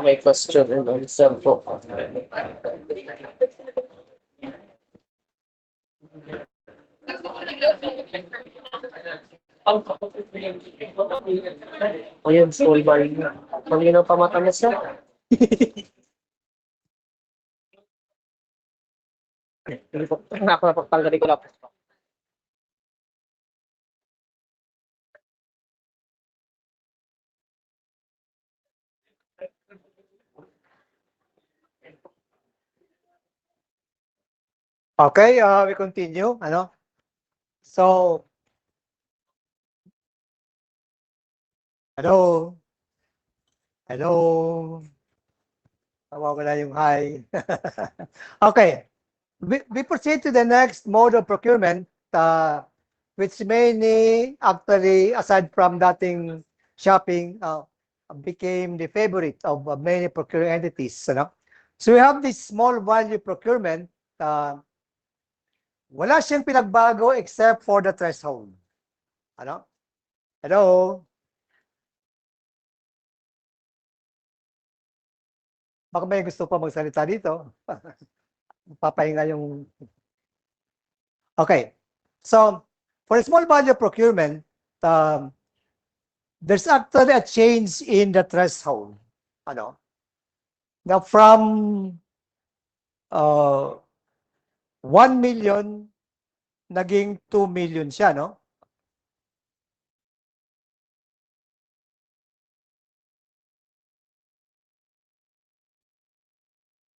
May question and answer po. O yun, school bar yun. Malinaw pa mata niya, sir. Hindi po, ako na pagtanggalin ko lang. Okay, we continue. Ano? So, hello. Hello. Nawawala yung hi. Okay. We proceed to the next mode of procurement, which mainly actually, aside from dating shopping, became the favorite of many procuring entities. Ano? So we have this small value procurement. Wala siyang pinagbago except for the threshold. Ano? Hello? Baka may gusto pa magsalita dito. Papahinga yung... Okay. So, for a small value procurement, there's actually a change in the threshold. Ano? Now, from 1 million, naging 2 million siya, no?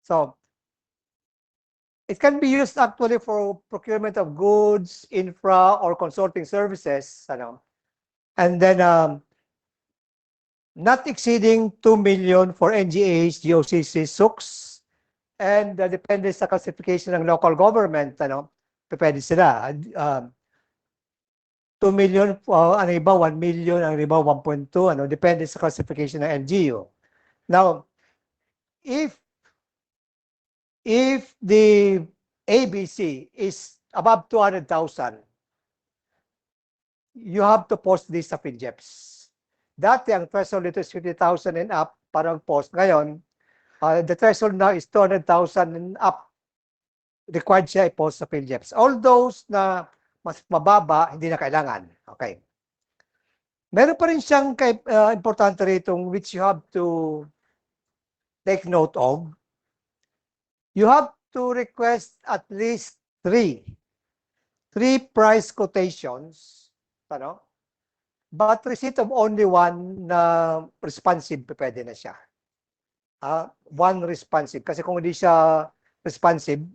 So, it can be used actually for procurement of goods, infra, or consulting services, ano? And then, not exceeding 2 million for NGAs, GOCCs, SUCs, and depende sa classification ng local government, ano? Pwede sila. 2 million, ang iba 1 million, ang iba 1.2, ano? Depende sa classification ng LGU. Now, if the ABC is above 200,000, you have to post this sa PhilJeps. Dati ang threshold dito is 50,000 and up para post. Ngayon, the threshold now is 200,000 and up. Required siya i-post sa PhilJeps. All those na mas mababa, hindi na kailangan. Okay. Meron pa rin siyang importante rito which you have to take note of. You have to request at least three price quotations, ano? But receipt of only one na responsive, pwede na siya. One responsive. Kasi kung hindi siya responsive,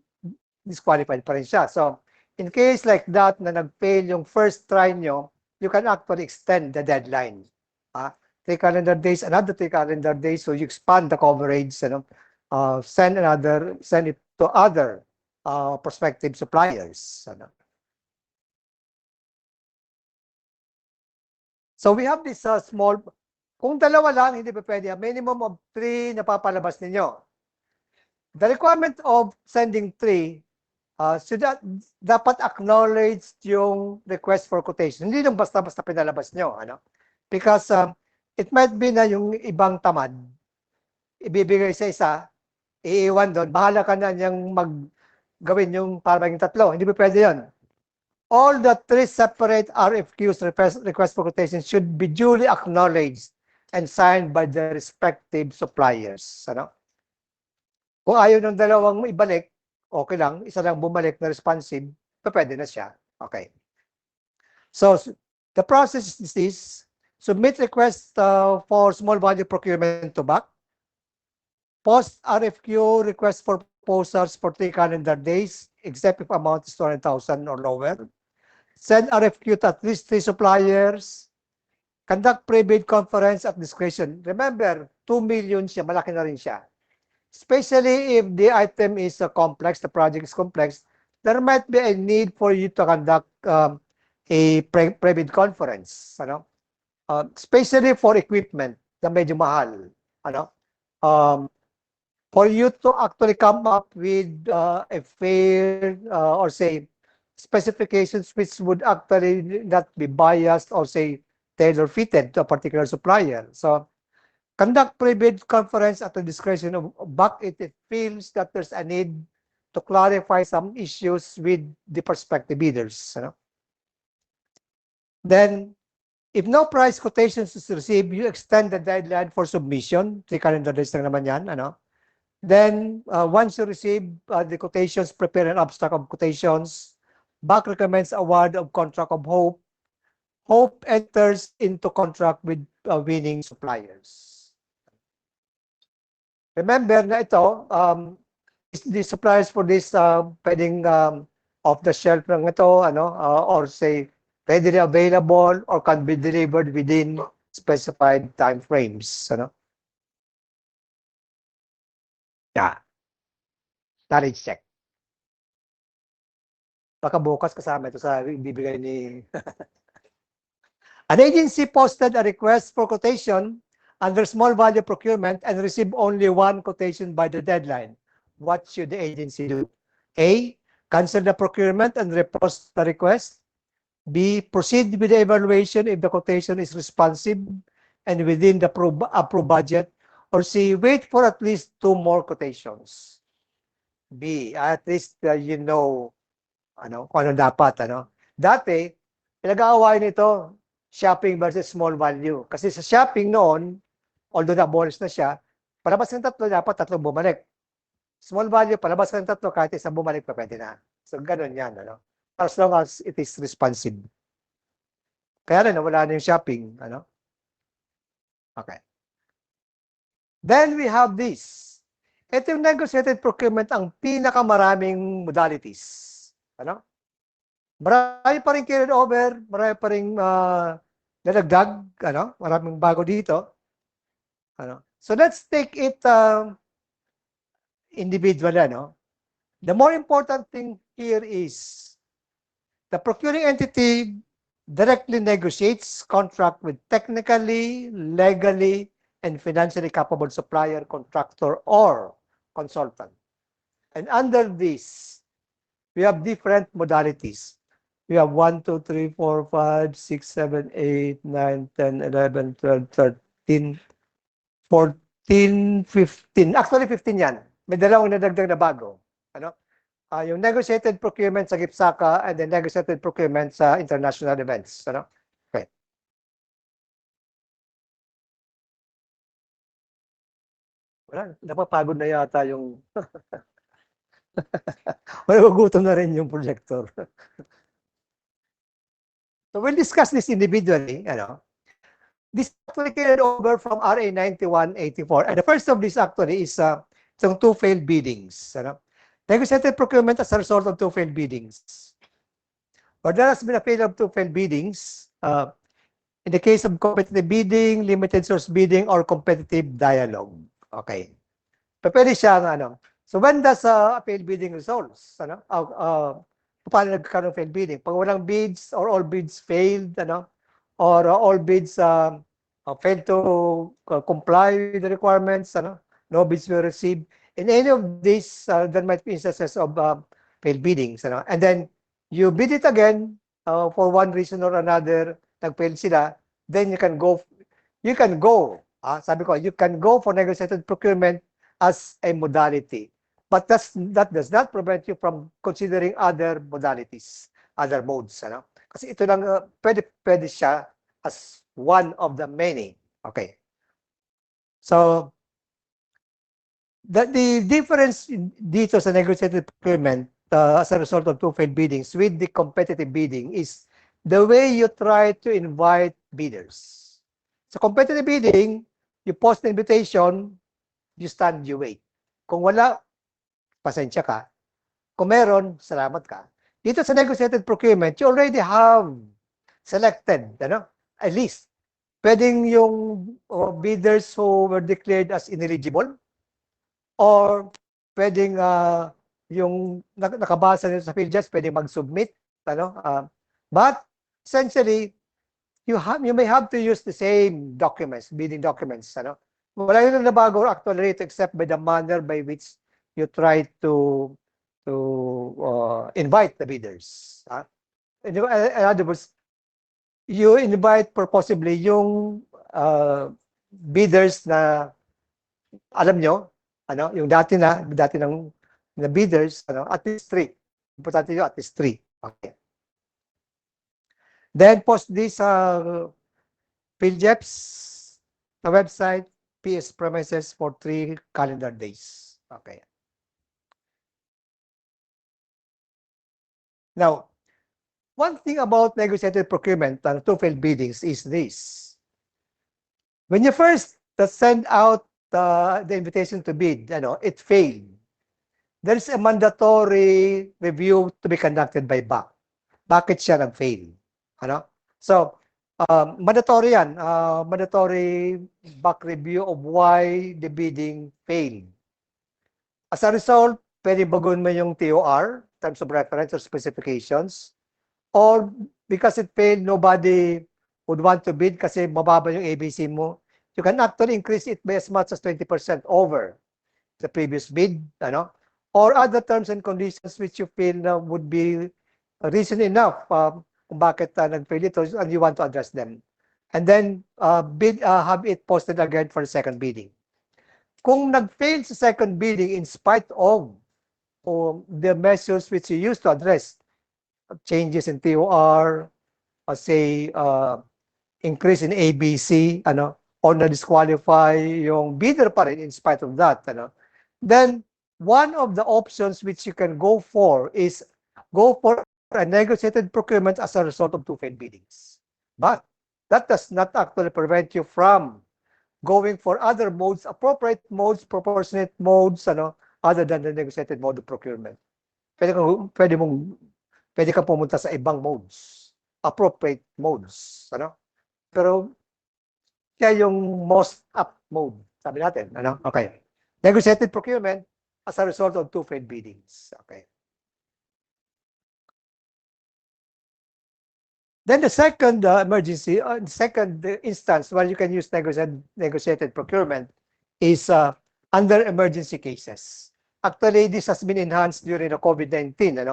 disqualified pa rin siya. So, in case like that, na nag-fail yung first try nyo, you can actually extend the deadline. 3 calendar days, another 3 calendar days, so you expand the coverage, ano? Send it to other prospective suppliers. Ano? So we have this small, kung dalawa lang, hindi pa pwede. A minimum of 3 na papalabas ninyo. The requirement of sending 3, dapat acknowledge yung request for quotation. Hindi lang basta-basta pinalabas nyo. Ano? Because it might be na yung ibang tamad, ibibigay sa isa, iiwan doon, bahala ka na niyang gawin yung para maging 3. Hindi pa pwede yun. All the 3 separate RFQs, request for quotation, should be duly acknowledged and signed by the respective suppliers. Ano? Kung ayaw ng dalawang ibalik, okay lang. Isa lang bumalik na responsive, pwede na siya. Okay. So, the process is this. Submit request for small value procurement to BAC. Post RFQ request for proposals for 3 calendar days, except if amount is 200,000 or lower. Send RFQ to at least 3 suppliers. Conduct pre-bid conference at discretion. Remember, 2 million siya, malaki na rin siya. Especially if the item is complex, the project is complex, there might be a need for you to conduct a pre-bid conference. Ano? Especially for equipment na medyo mahal. Ano? For you to actually come up with a fair or say specifications which would actually not be biased or say tailor-fitted to a particular supplier. So conduct pre-bid conference at the discretion of BAC if it feels that there's a need to clarify some issues with the prospective bidders. Then, if no price quotations is received, you extend the deadline for submission. 3 calendar days lang naman yan. Then, once you receive the quotations, prepare an abstract of quotations. BAC recommends award of contract of Hope. Hope enters into contract with winning suppliers. Remember na ito, the suppliers for this pwedeng off the shelf lang ito, or say readily available or can be delivered within specified time frames. Yeah. Knowledge check. Baka bukas kasama ito sa bibigay ni... An agency posted a request for quotation under small value procurement and received only one quotation by the deadline. What should the agency do? A, cancel the procurement and repost the request. B, proceed with the evaluation if the quotation is responsive and within the approved budget. Or C, wait for at least 2 more quotations. B, at least you know kung ano dapat. Dati, pinag-aawayan nito, shopping versus small value. Kasi sa shopping noon, although na-abolish na siya, palabas ng 3, dapat 3 bumalik. Small value, palabas ng 3, kahit isang bumalik pa pwede na. So, ganun yan. As long as it is responsive. Kaya rin, wala na yung shopping. Okay. Then we have this. Ito yung negotiated procurement ang pinakamaraming modalities. Marami pa rin carried over, marami pa rin nalagdag, maraming bago dito. So let's take it individually. The more important thing here is the procuring entity directly negotiates contract with technically, legally, and financially capable supplier, contractor, or consultant. And under this, we have different modalities. We have 1, 2, 3, 4, 5, 6, 7, 8, 9, 10, 11, 12, 13, 14, 15. Actually, 15 yan. May dalawang nadagdag na bago. Yung negotiated procurement sa GIPSACA and the negotiated procurement sa international events. Okay. Wala, napapagod na yata yung... Magugutom na rin yung projector. So we'll discuss this individually. This actually carried over from RA 9184. And the first of this actually is some 2 failed biddings. Negotiated procurement as a result of 2 failed biddings. But there has been a failure of 2 failed biddings in the case of competitive bidding, limited source bidding, or competitive dialogue. Okay. Pwede siya So when does a failed bidding results? Paano nagkaroon ng failed bidding? Pag walang bids or all bids failed, or all bids failed to comply with the requirements, no bids were received. In any of these, there might be instances of failed biddings. And then you bid it again for one reason or another, nag-fail sila, then you can go, sabi ko, you can go for negotiated procurement as a modality. But that does not prevent you from considering other modalities, other modes. Kasi ito lang, pwede siya as one of the many. Okay. So, the difference dito sa negotiated procurement as a result of 2 failed biddings with the competitive bidding is the way you try to invite bidders. Sa competitive bidding, you post the invitation, you stand, you wait. Kung wala, pasensya ka. Kung meron, salamat ka. Dito sa negotiated procurement, you already have selected, at least. Pwedeng yung bidders who were declared as ineligible, or pwedeng yung nakabasa nito sa PhilJust, pwedeng mag-submit. But essentially, you may have to use the same documents, bidding documents. Wala yun na bago actually rito except by the manner by which you try to invite the bidders. In other words, you invite purposibly yung bidders na alam nyo, yung dati ng na bidders, at least 3. Importante yun, at least 3. Okay. Then post this PhilJeps na website, PS premises for 3 calendar days. Okay. Now, one thing about negotiated procurement and two-failed biddings is this. When you first send out the invitation to bid, it failed. There is a mandatory review to be conducted by BAC. Bakit siya nag-fail? So, mandatory yan. Mandatory BAC review of why the bidding failed. As a result, pwede baguhin mo yung TOR, terms of reference or specifications, or because it failed, nobody would want to bid kasi mababa yung ABC mo. You can actually increase it by as much as 20% over the previous bid, or other terms and conditions which you feel would be reason enough kung bakit nag-fail ito and you want to address them. And then have it posted again for the second bidding. Kung nag-fail sa second bidding in spite of the measures which you used to address, changes in TOR, say increase in ABC, or na-disqualify yung bidder pa rin in spite of that, then one of the options which you can go for is go for a negotiated procurement as a result of two-failed biddings. But that does not actually prevent you from going for other modes, appropriate modes, proportionate modes, other than the negotiated mode of procurement. Pwede kang pumunta sa ibang modes, appropriate modes, Pero kaya yung most up mode, sabi natin, Okay. Negotiated procurement as a result of two-failed biddings. Okay. Then the second second instance where you can use negotiated procurement is under emergency cases. Actually, this has been enhanced during the COVID-19,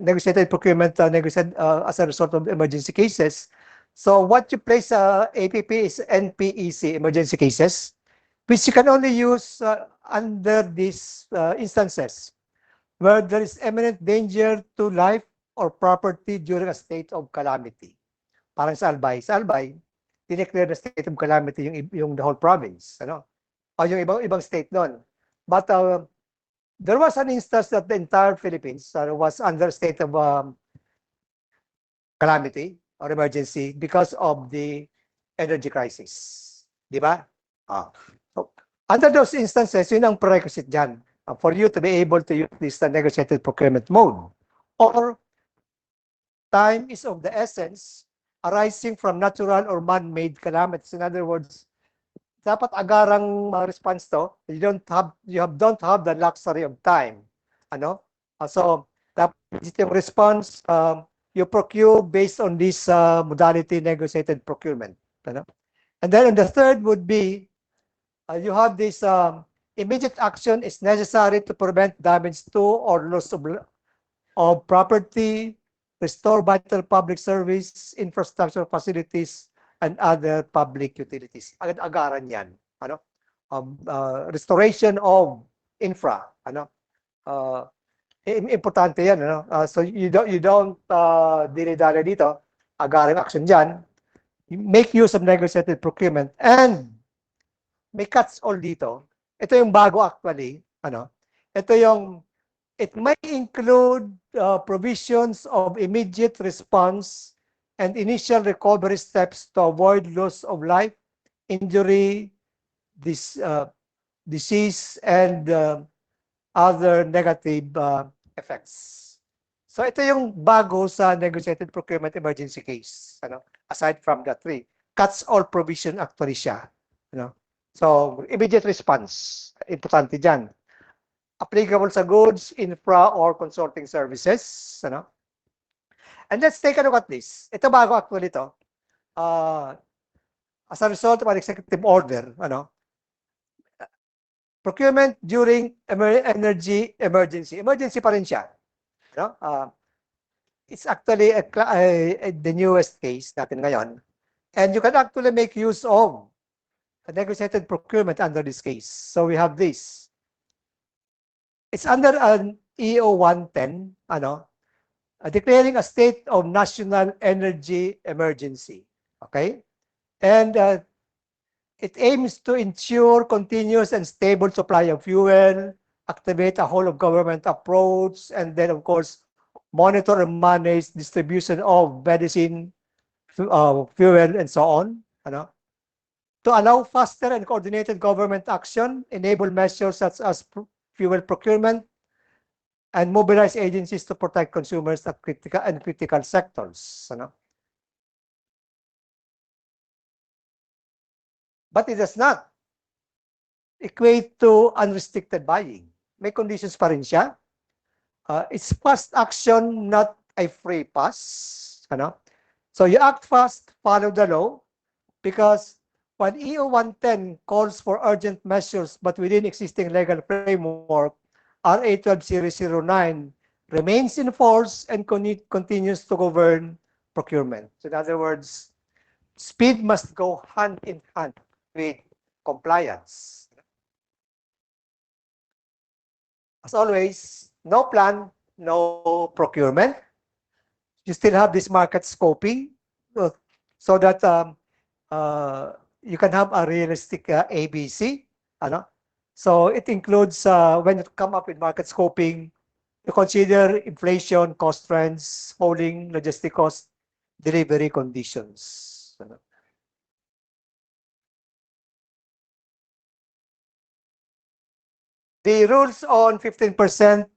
negotiated procurement negotiated as a result of emergency cases. So what you place APP is NPEC, emergency cases, which you can only use under these instances where there is imminent danger to life or property during a state of calamity. Parang sa Albay. Sa Albay, dineclare the state of calamity yung the whole province, o yung ibang state doon. But there was an instance that the entire Philippines was under a state of calamity or emergency because of the energy crisis. Di ba? So, under those instances, yun ang prerequisite dyan for you to be able to use this negotiated procurement mode. Or time is of the essence arising from natural or man-made calamities. In other words, dapat agarang response to. You don't have the luxury of time. So dapat yung response you procure based on this modality negotiated procurement. And then on the third would be you have this immediate action is necessary to prevent damage to or loss of property, restore vital public service, infrastructure facilities, and other public utilities. Agad-agaran yan. Restoration of infra. Importante yan. So you don't dili-dali dito. Agaran action dyan. Make use of negotiated procurement and may cuts all dito. Ito yung bago actually. Ito yung it may include provisions of immediate response and initial recovery steps to avoid loss of life, injury, disease, and other negative effects. So ito yung bago sa negotiated procurement emergency case. Aside from the 3, cuts all provision actually siya. So immediate response, importante dyan. Applicable sa goods, infra, or consulting services. And let's take a look at this. Ito bago actually ito. As a result of an executive order, procurement during energy emergency. Emergency pa rin siya. No? It's actually the newest case natin ngayon. And you can actually make use of a negotiated procurement under this case. So we have this. It's under an EO 110, declaring a state of national energy emergency. Okay? And it aims to ensure continuous and stable supply of fuel, activate a whole of government approach, and then, of course, monitor and manage distribution of medicine, fuel, and so on. To allow faster and coordinated government action, enable measures such as fuel procurement, and mobilize agencies to protect consumers at critical sectors. But it does not equate to unrestricted buying. May conditions pa rin siya. It's fast action, not a free pass. So you act fast, follow the law, because when EO 110 calls for urgent measures but within existing legal framework, RA 12-009 remains in force and continues to govern procurement. So in other words, speed must go hand in hand with compliance. As always, no plan, no procurement. You still have this market scoping so that you can have a realistic ABC. So it includes, when you come up with market scoping, you consider inflation, cost trends, holding, logistic cost, delivery conditions. The rules on 15%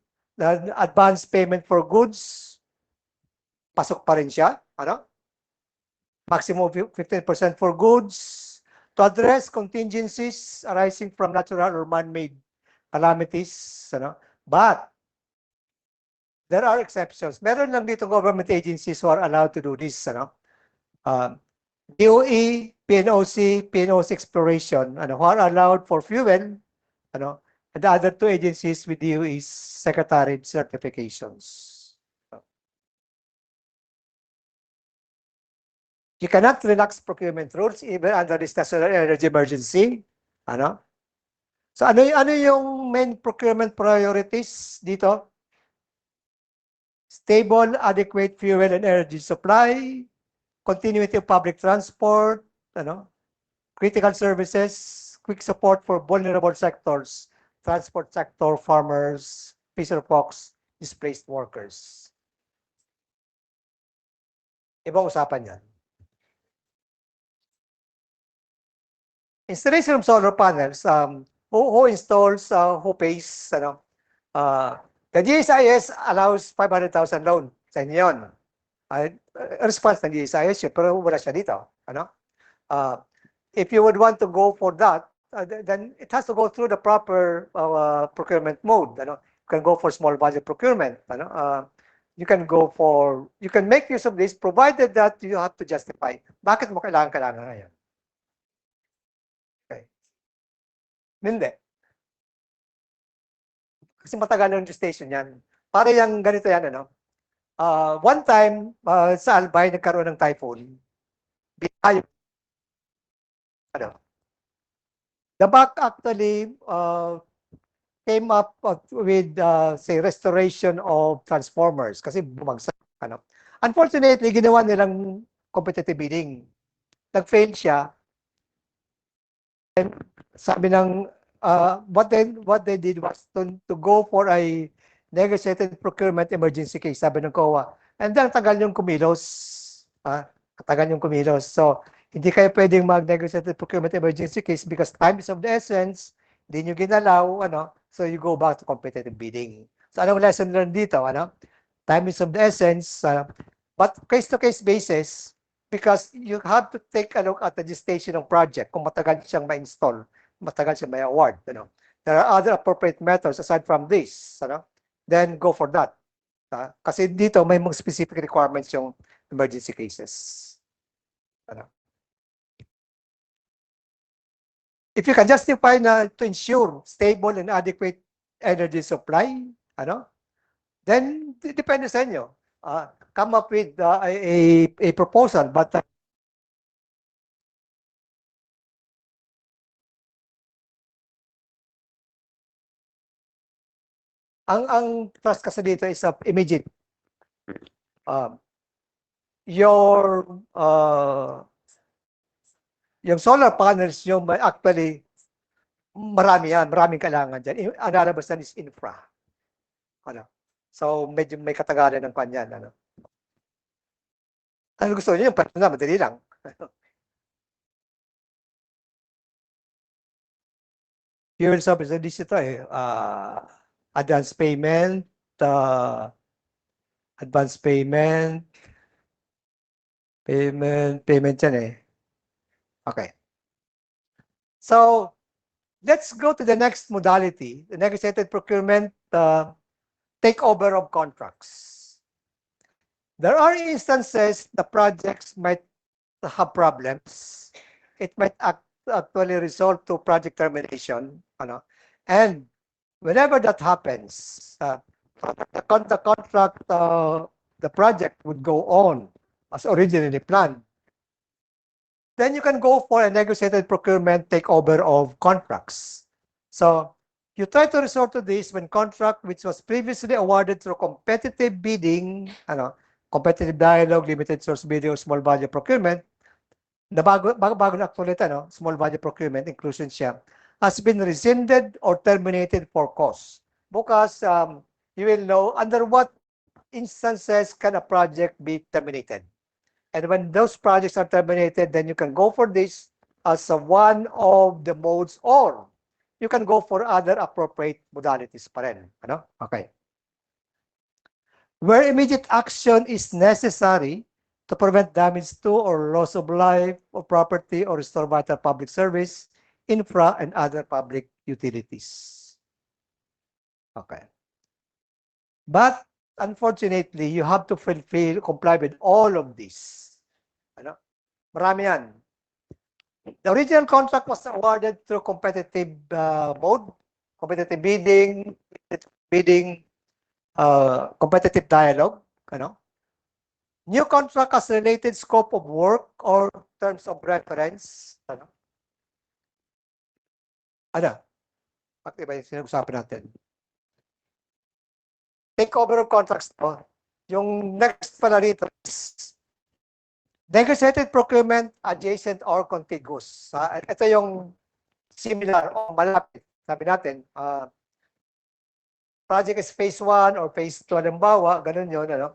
advance payment for goods, pasok pa rin siya. Maximum 15% for goods to address contingencies arising from natural or man-made calamities. But there are exceptions. Meron lang dito government agencies who are allowed to do this. DOE, PNOC exploration, who are allowed for fuel, and the other two agencies with DOE's secretary certifications. You cannot relax procurement rules even under this national energy emergency. So ano yung main procurement priorities dito? Stable, adequate fuel and energy supply, continuity of public transport, critical services, quick support for vulnerable sectors, transport sector, farmers, fisher folks, displaced workers. Ibang usapan yan. Installation of solar panels, who installs, who pays, the GSIS allows 500,000 loan sa inyo yun. Response ng GSIS yun, pero wala siya dito. If you would want to go for that, then it has to go through the proper procurement mode. You can go for small budget procurement. You can make use of this provided that you have to justify. Bakit mo kailangan ngayon? Okay. Hindi. Kasi matagal yung gestation yan. Para yung ganito yan, one time, sa Albay, nagkaroon ng typhoon. The back actually came up with, say, restoration of transformers kasi bumagsak. Unfortunately, ginawa nilang competitive bidding. Nag-fail siya. And sabi ng, what they did was to go for a negotiated procurement emergency case, sabi ng COA. And then, tagal yung kumilos. Tagal yung kumilos. So, hindi kayo pwedeng mag-negotiated procurement emergency case because time is of the essence, hindi nyo ginalaw, so you go back to competitive bidding. So, anong lesson learned dito? Time is of the essence, but case-to-case basis, because you have to take a look at the gestation of project, kung matagal siyang ma-install, matagal siyang ma-award. There are other appropriate methods aside from this. Then go for that. Kasi dito, may mga specific requirements yung emergency cases. if you can justify na to ensure stable and adequate energy supply, then depende sa inyo. Come up with a proposal, but ang trust kasi dito is immediate. Yung solar panels, yung actually, marami yan, maraming kailangan dyan. Ang lalabas is infra. So, medyo may katagalan ng kanyan. Ano gusto niyo? Yung personal, madali lang. Fuel subsidies ito advance payment, payment yan Okay. So, let's go to the next modality, the negotiated procurement takeover of contracts. There are instances the projects might have problems. It might actually result to project termination. And whenever that happens, the contract, the project would go on as originally planned. Then you can go for a negotiated procurement takeover of contracts. So you try to resort to this when contract which was previously awarded through competitive bidding, competitive dialogue, limited source bidding, or small value procurement, na bago na actually small value procurement, inclusion siya, has been rescinded or terminated for cause. Because you will know under what instances can a project be terminated. And when those projects are terminated, then you can go for this as one of the modes, or you can go for other appropriate modalities pa rin. Okay. Where immediate action is necessary to prevent damage to or loss of life or property or restore vital public service, infra, and other public utilities. Okay. But unfortunately, you have to comply with all of these. Marami yan. The original contract was awarded through competitive mode, competitive bidding, competitive dialogue. New contract has related scope of work or terms of reference. Bakit ba yung sinag-usapan natin? Takeover of contracts to. Yung next pala rito is negotiated procurement adjacent or contiguous. Ito yung similar o malapit. Sabi natin, project is phase 1 or phase 2, halimbawa, ganun yun.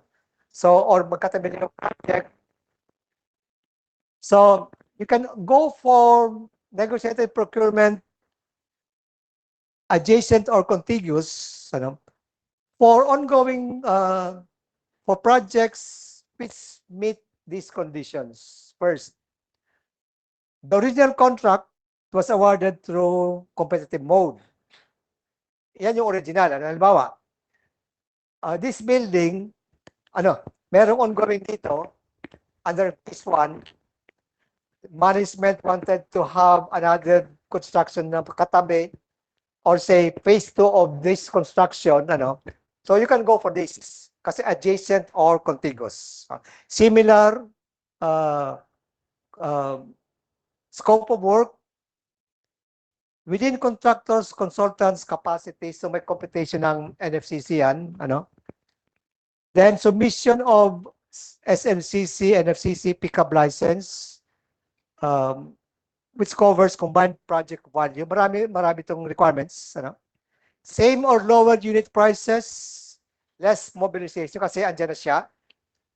So, or magkatabi ng project. So, you can go for negotiated procurement adjacent or contiguous for ongoing, for projects which meet these conditions. First, the original contract was awarded through competitive mode. Yan yung original. Halimbawa, this building, merong ongoing dito, under this one, management wanted to have another construction na katabi, or say, phase 2 of this construction, so you can go for this. Kasi adjacent or contiguous. Similar scope of work within contractors, consultants, capacity. So may computation ng NFCC yan. Then submission of SMCC, NFCC pickup license, which covers combined project value. Marami itong requirements. Same or lower unit prices, less mobilization kasi andyan na siya.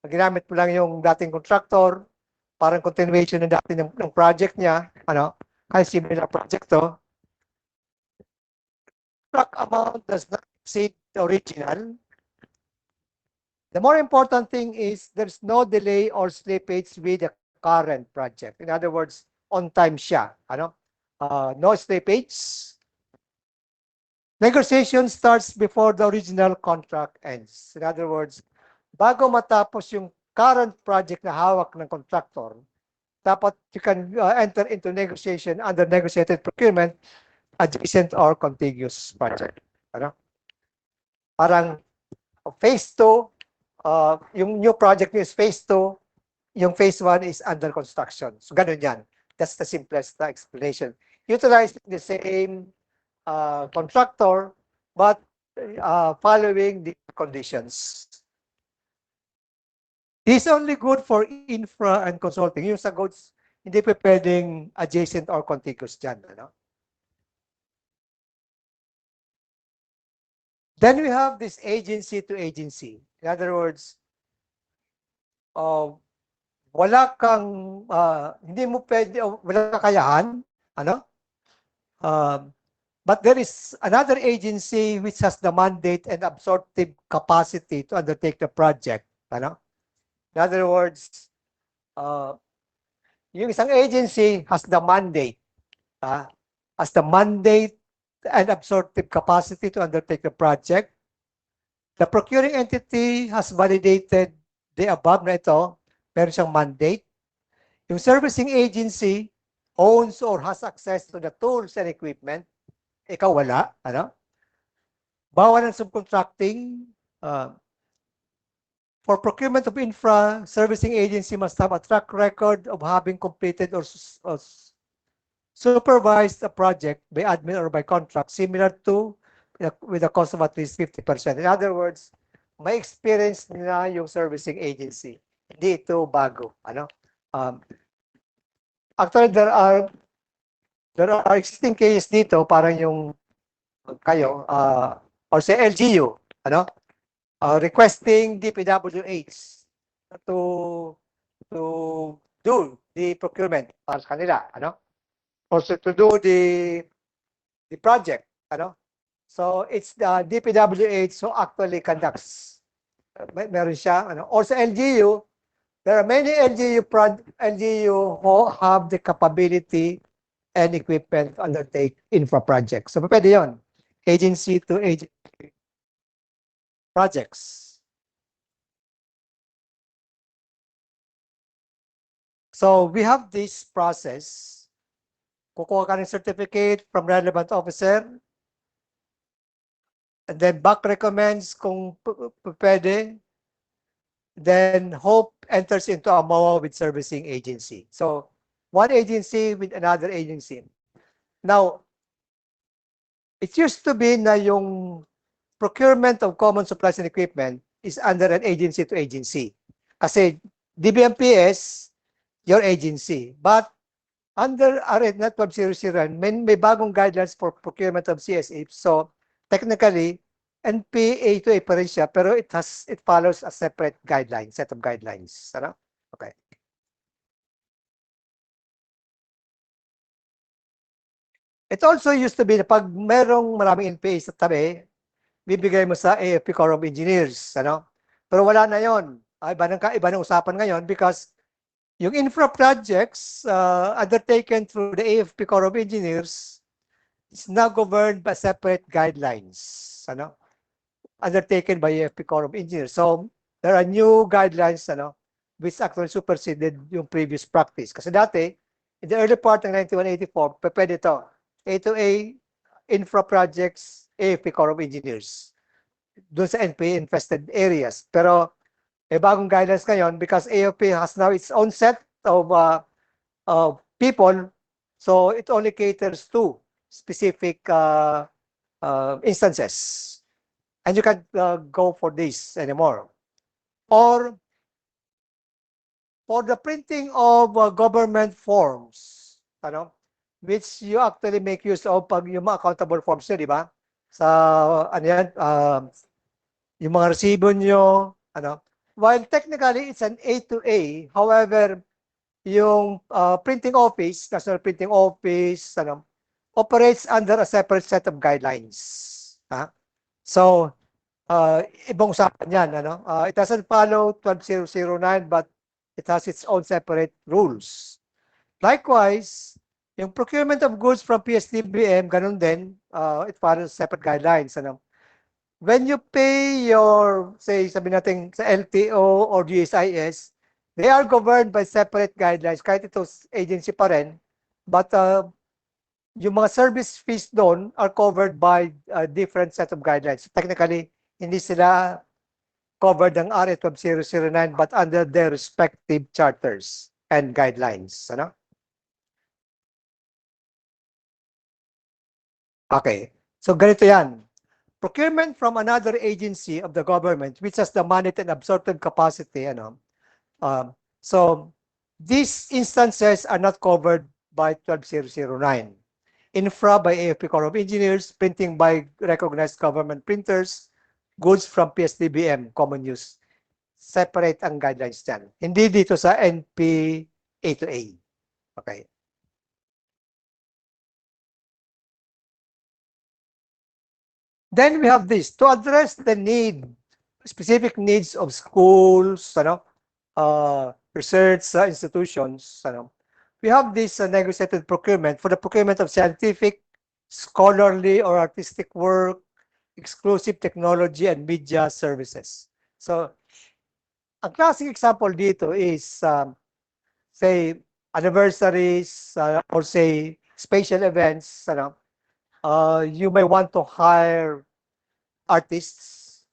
Ginamit mo lang yung dating contractor, parang continuation ng dating ng project niya, kasi similar project to. Contract amount does not exceed the original. The more important thing is there's no delay or slippage with the current project. In other words, on time siya. No slippage. Negotiation starts before the original contract ends. In other words, bago matapos yung current project na hawak ng contractor, dapat you can enter into negotiation under negotiated procurement adjacent or contiguous project. Ano? Parang phase 2, yung new project is phase 2, yung phase 1 is under construction. So ganun yan. That's the simplest explanation. Utilize the same contractor but following the conditions. This is only good for infra and consulting. Yung sa goods, hindi pa pwedeng adjacent or contiguous dyan. Ano? Then we have this agency to agency. In other words, wala kang, hindi mo pwede, wala kakayahan, ano? But there is another agency which has the mandate and absorptive capacity to undertake the project. Ano? In other words, yung isang agency has the mandate, and absorptive capacity to undertake the project. The procuring entity has validated the above na ito, meron siyang mandate. Yung servicing agency owns or has access to the tools and equipment. Ikaw wala, ano? Bawal ng subcontracting. For procurement of infra, servicing agency must have a track record of having completed or supervised a project by admin or by contract similar to with a cost of at least 50%. In other words, may experience na yung servicing agency. Hindi ito bago. Ano? Actually, there are existing cases dito, parang yung kayo, or say LGU, ano? Requesting DPWH to do the procurement para sa kanila, ano? Also to do the project, ano? So it's the DPWH who actually conducts. Meron siya, ano? Also LGU, there are many LGU who have the capability and equipment to undertake infra projects. So pwede yun. Agency to agency projects. So we have this process. Kukuha ka ng certificate from relevant officer. And then back recommends kung pwede. Then Hope enters into a MOA with servicing agency. So one agency with another agency. Now, it used to be na yung procurement of common supplies and equipment is under an agency to agency. Kasi DBMPS, your agency. But under RN 1200, may bagong guidelines for procurement of CSA. So technically, NPA2A pa rin siya, pero it follows a separate guideline, set of guidelines. Ano? Okay. It also used to be na pag merong maraming NPA sa tabi, bibigay mo sa AFP Corps of Engineers, ano? Pero wala na 'yon. Iba ng usapan ngayon because yung infra projects undertaken through the AFP Corps of Engineers is now governed by separate guidelines, ano? Undertaken by AFP Corps of Engineers. So there are new guidelines, ano, which actually superseded yung previous practice. Kasi dati, in the early part ng 1984, pwede ito, A2A infra projects, AFP Corps of Engineers doon sa NPA infested areas. Pero bagong guidelines ngayon because AFP has now its own set of people, so it only caters to specific instances. And you can't go for this anymore. Or for the printing of government forms, ano, which you actually make use of pag yung mga accountable forms nyo, di ba? Sa, ano yan, yung mga resibo nyo, ano. While technically, it's an A to A, however, yung printing office, National Printing Office, ano, operates under a separate set of guidelines. So, ibang usapan yan, ano. It doesn't follow 12009, but it has its own separate rules. Likewise, yung procurement of goods from PSDBM, ganun din, it follows separate guidelines. Ano? When you pay your, say, sabi natin sa LTO or GSIS, They are governed by separate guidelines, kahit ito agency pa rin, but yung mga service fees doon are covered by a different set of guidelines. Technically, hindi sila covered ng RA 12009 but under their respective charters and guidelines. Ano? Okay. So ganito yan. Procurement from another agency of the government which has the monetary and absorptive capacity. So these instances are not covered by 12009. Infra by AFP Corps of Engineers, printing by recognized government printers, goods from PSDBM, common use. Separate ang guidelines dyan. Hindi dito sa NP A to A. Okay. Then we have this, to address the specific needs of schools, research institutions, we have this negotiated procurement for the procurement of scientific, scholarly, or artistic work, exclusive technology, and media services. So, ang classic example dito is, say, anniversaries, or say, special events, you may want to hire artists,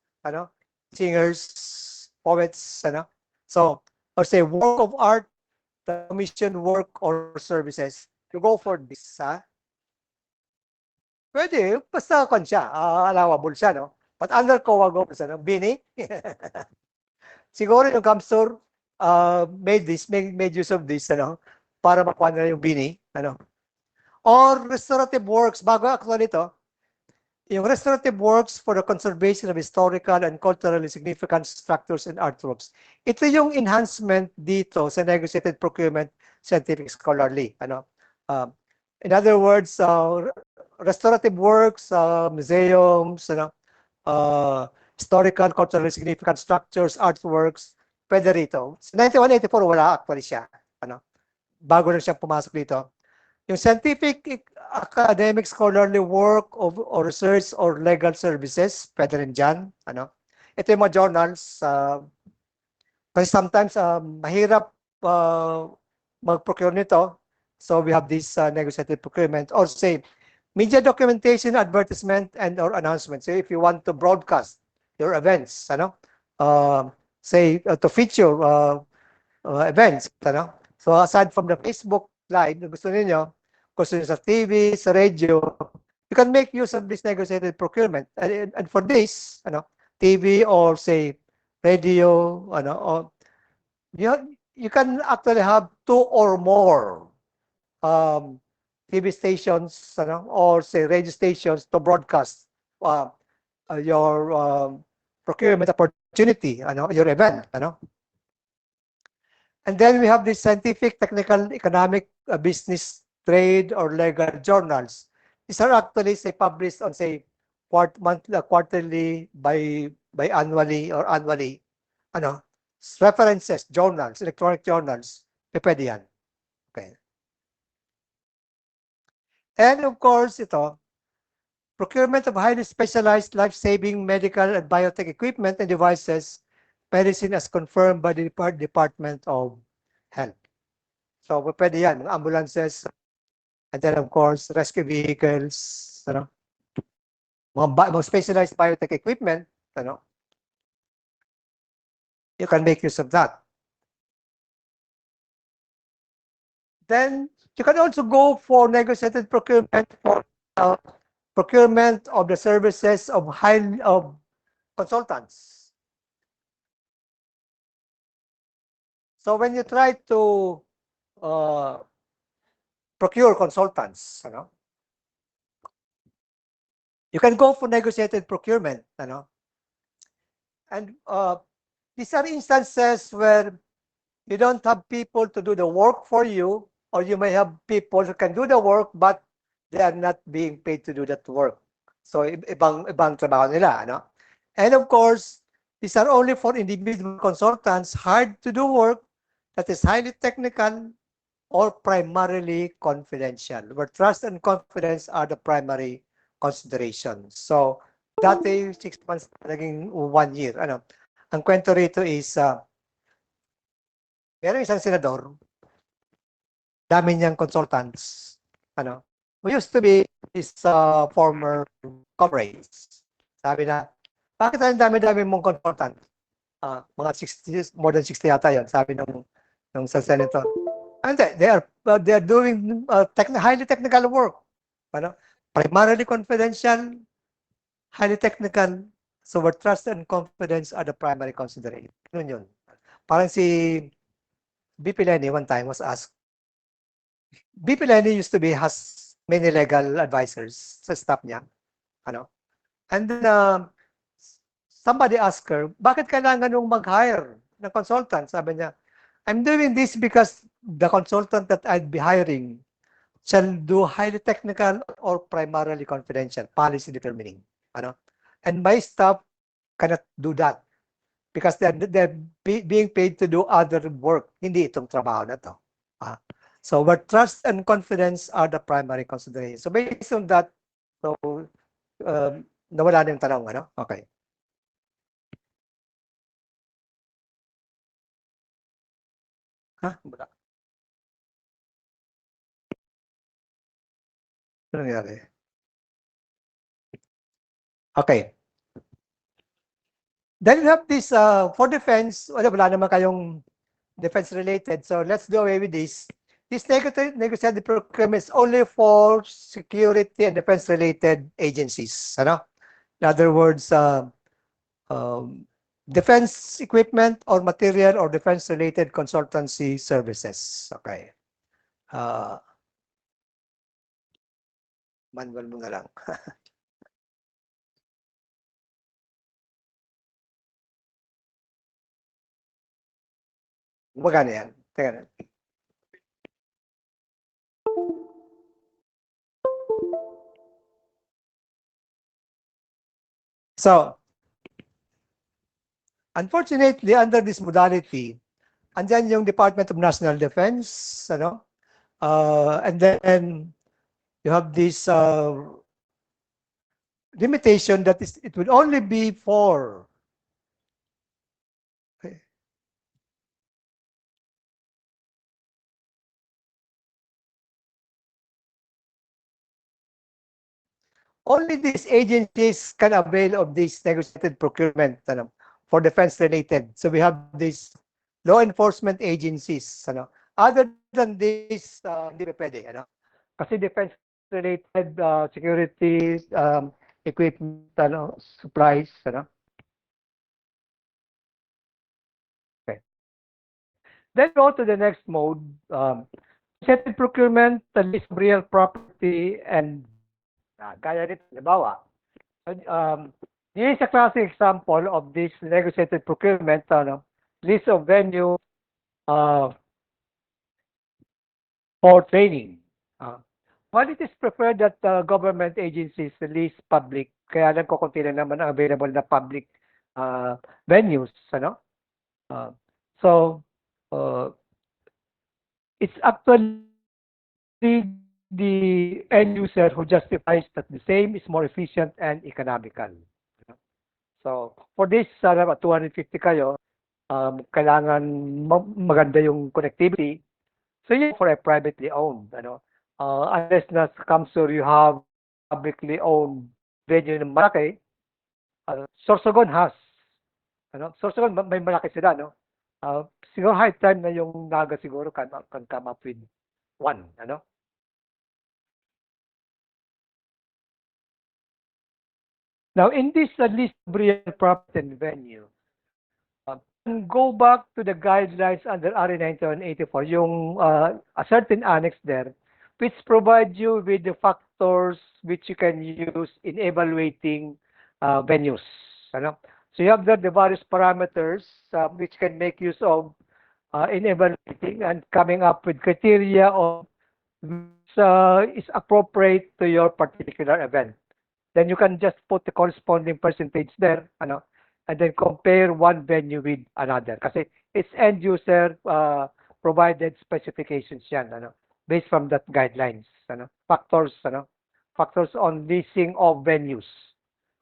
singers, poets, so, or say, work of art, commission work or services, you go for this, Pwede, basta kon siya, allowable siya, no? But under COA goals, Bini, siguro yung Kamsur made use of this, para makuha na yung Bini, Or restorative works, bago actually ito, yung restorative works for the conservation of historical and culturally significant structures and artworks. Ito yung enhancement dito sa negotiated procurement scientific scholarly. In other words, restorative works, museums, historical, culturally significant structures, artworks, pwede rito. Sa 9184, wala actually siya. Bago na siyang pumasok dito. Yung scientific, academic, scholarly work or research or legal services, pwede rin dyan. Ito yung mga journals. Kasi sometimes, mahirap mag-procure nito. So we have this negotiated procurement. Or say, media documentation, advertisement, and or announcement. So if you want to broadcast your events, say, to feature events, So aside from the Facebook Live, gusto niyo sa TV, sa radio, you can make use of this negotiated procurement. And for this, TV or say radio, or you can actually have 2 or more TV stations, or say radio stations to broadcast your procurement opportunity, your event, And then we have the scientific, technical, economic, business, trade, or legal journals. These are actually, say, published on, say, quarterly, annually, or annually. References, journals, electronic journals, pwede yan. Okay. And of course, ito, procurement of highly specialized life-saving medical and biotech equipment and devices, medicine as confirmed by the Department of Health. So, pwede yan, ambulances, and then of course, rescue vehicles, mga specialized biotech equipment, you can make use of that. Then, you can also go for negotiated procurement for procurement of the services of consultants. So when you try to procure consultants, you can go for negotiated procurement, and these are instances where you don't have people to do the work for you, or you may have people who can do the work, but they are not being paid to do that work. So, ibang trabaho nila, And of course, these are only for individual consultants hired to do work that is highly technical or primarily confidential, where trust and confidence are the primary considerations. So, dati 6 months, naging 1 year. Ang kwento rito is, Merong isang senador, dami niyang consultants, who used to be his former comrades. Sabi na, bakit ang dami-dami mong consultant? Mga 60, more than 60 yata yun, sabi ng sa senator. And they are doing highly technical work. Primarily confidential, highly technical. So where trust and confidence are the primary consideration. Yun. Parang si BP Lenny one time was asked, BP Lenny used to be, has many legal advisors sa staff niya. And then somebody asked her, bakit kailangan nung mag-hire ng consultant? Sabi niya, I'm doing this because the consultant that I'd be hiring shall do highly technical or primarily confidential policy determining. And my staff cannot do that because they're being paid to do other work, hindi itong trabaho na to. So where trust and confidence are the primary consideration. So based on that, so nawala na yung tanong, Okay. Wala. Ano nangyari? Okay. Then you have this for defense, wala naman kayong defense related. So let's do away with this. This negotiated procurement is only for security and defense related agencies. In other words, defense equipment or material or defense related consultancy services. Okay. Manual mo na lang. Magkano yan? Teka na. So, unfortunately, under this modality, andyan yung Department of National Defense, and then you have this limitation that is, it would only be for only these agencies can avail of this negotiated procurement for defense related. So we have these law enforcement agencies. Other than this, hindi pa pwede. Kasi defense related security equipment supplies. Okay. Then go to the next mode. Negotiated procurement, the list of real property and gaya nito, halimbawa, this is a classic example of this negotiated procurement, list of venue for training. While it is preferred that government agencies list public, kaya lang kukunti na naman ang available na public venues. So, it's actually the end user who justifies that the same is more efficient and economical. So, for this, 250 kayo, kailangan maganda yung connectivity. So, yun for a privately owned. Unless na comes to you have publicly owned venue ng malaki, Sorsogon has. Sorsogon, may malaki sila, siguro high time na yung Naga siguro can come up with one, Now, in this list of real property and venue, go back to the guidelines under RA 9184, yung a certain annex there, which provides you with the factors which you can use in evaluating venues. So you have the various parameters which can make use of in evaluating and coming up with criteria of which is appropriate to your particular event. Then you can just put the corresponding percentage there, and then compare one venue with another. Kasi it's end user provided specifications yan, based from that guidelines, factors, factors on leasing of venues.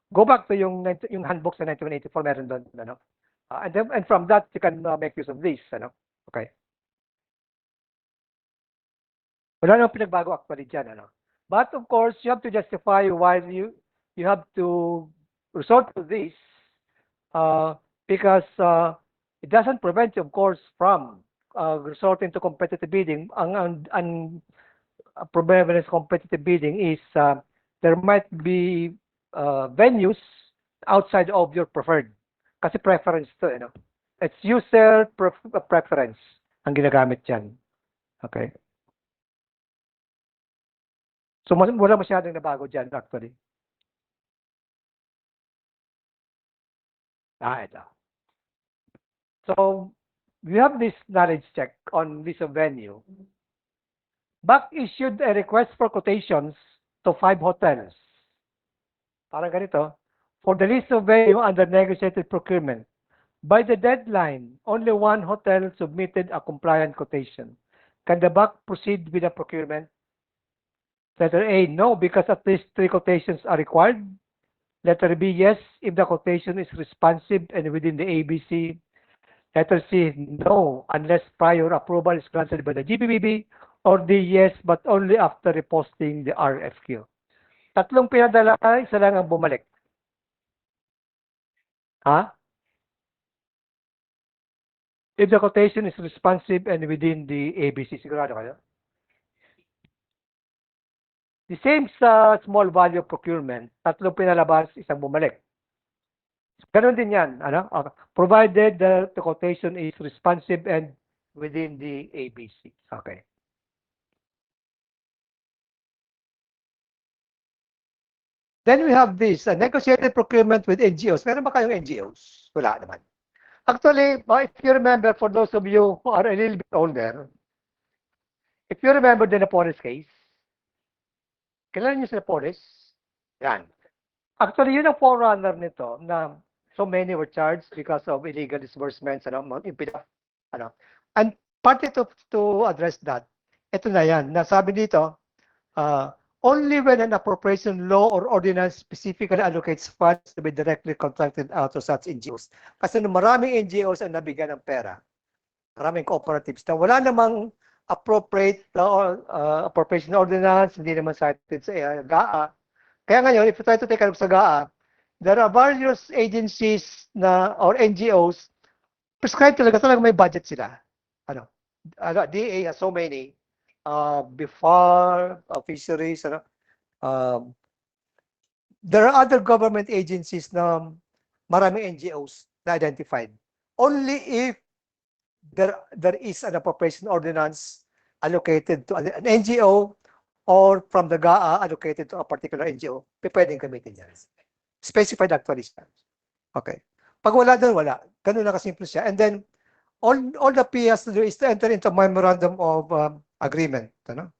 Go back to yung handbook sa 1984, meron doon, and from that you can make use of this, Okay. Wala nang pinagbago actually dyan, ano. But of course, you have to justify why you have to resort to this because it doesn't prevent you, of course, from resorting to competitive bidding. Ang problem with competitive bidding is there might be venues outside of your preferred. Kasi preference to, you know. It's user preference ang ginagamit dyan. Okay. So wala masyadong nabago dyan actually. Ito. So we have this knowledge check on this venue. BAC issued a request for quotations to 5 hotels. Parang ganito. For the list of venue under negotiated procurement. By the deadline, only 1 hotel submitted a compliant quotation. Can the BAC proceed with the procurement? Letter A, no, because at least 3 quotations are required. Letter B, yes, if the quotation is responsive and within the ABC. Letter C, no, unless prior approval is granted by the GPBB. Or D, yes, but only after reposting the RFQ. Tatlong pinadala, isa lang ang bumalik. Ha? If the quotation is responsive and within the ABC, sigurado kayo? The same sa small value procurement, tatlong pinalabas, isang bumalik. Ganon din yan, ano? Provided the quotation is responsive and within the ABC. Okay. Then we have this, negotiated procurement with NGOs. Meron ba kayong NGOs? Wala naman. Actually, if you remember, for those of you who are a little bit older, if you remember the Napoles case, kilala niyo si Napoles? Yan. Actually, yun ang forerunner nito na so many were charged because of illegal disbursements, ano. And partly to address that, ito na yan. Nasabi dito, only when an appropriation law or ordinance specifically allocates funds to be directly contracted out to such NGOs. Kasi maraming NGOs ang nabigyan ng pera. Maraming cooperatives na wala namang appropriation ordinance, hindi naman cited sa GAA. Kaya ngayon, if you try to take a look sa GAA, there are various agencies na or NGOs prescribed talaga may budget sila. DA has so many. Before fisheries, there are other government agencies na maraming NGOs na identified. Only if there is an appropriation ordinance allocated to an NGO or from the GAA allocated to a particular NGO, pwedeng gamitin yan. Specified actually. Okay. Pag wala doon, wala. Ganun na kasimple siya. And then, all the P has to do is to enter into a memorandum of agreement. Ano?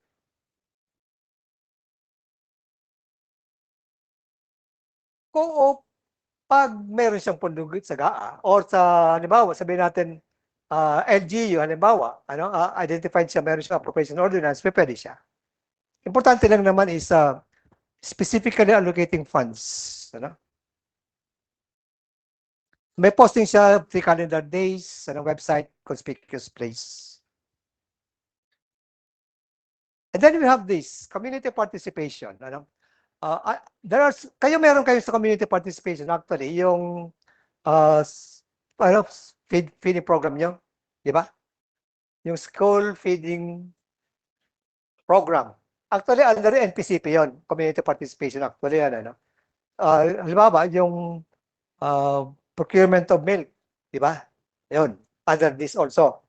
Kung pag meron siyang pundugit sa GAA or sa, halimbawa, sabihin natin, LGU, halimbawa, identified siya, meron siyang appropriation ordinance, pwede siya. Importante lang naman is specifically allocating funds. May posting siya 3 calendar days sa website, conspicuous place. And then we have this, community participation. Meron kayo sa community participation, actually, yung feeding program nyo, di ba? Yung school feeding program. Actually, under NPCP yon, community participation. Actually, halimbawa, yung procurement of milk, di ba? Yun, under this also,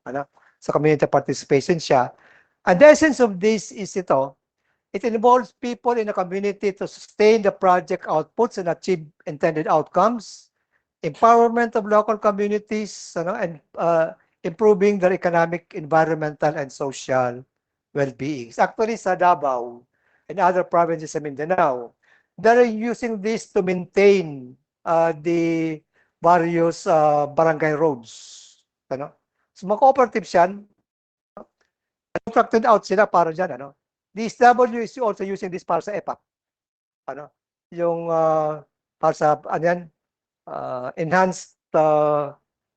sa community participation siya. And the essence of this is ito, it involves people in the community to sustain the project outputs and achieve intended outcomes, empowerment of local communities, and improving their economic, environmental, and social well-being. Actually, sa Davao and other provinces sa Mindanao, they're using this to maintain the various barangay roads. So, mga cooperatives yan, contracted out sila para dyan. DSW is also using this para sa EPAP. Yung para sa enhanced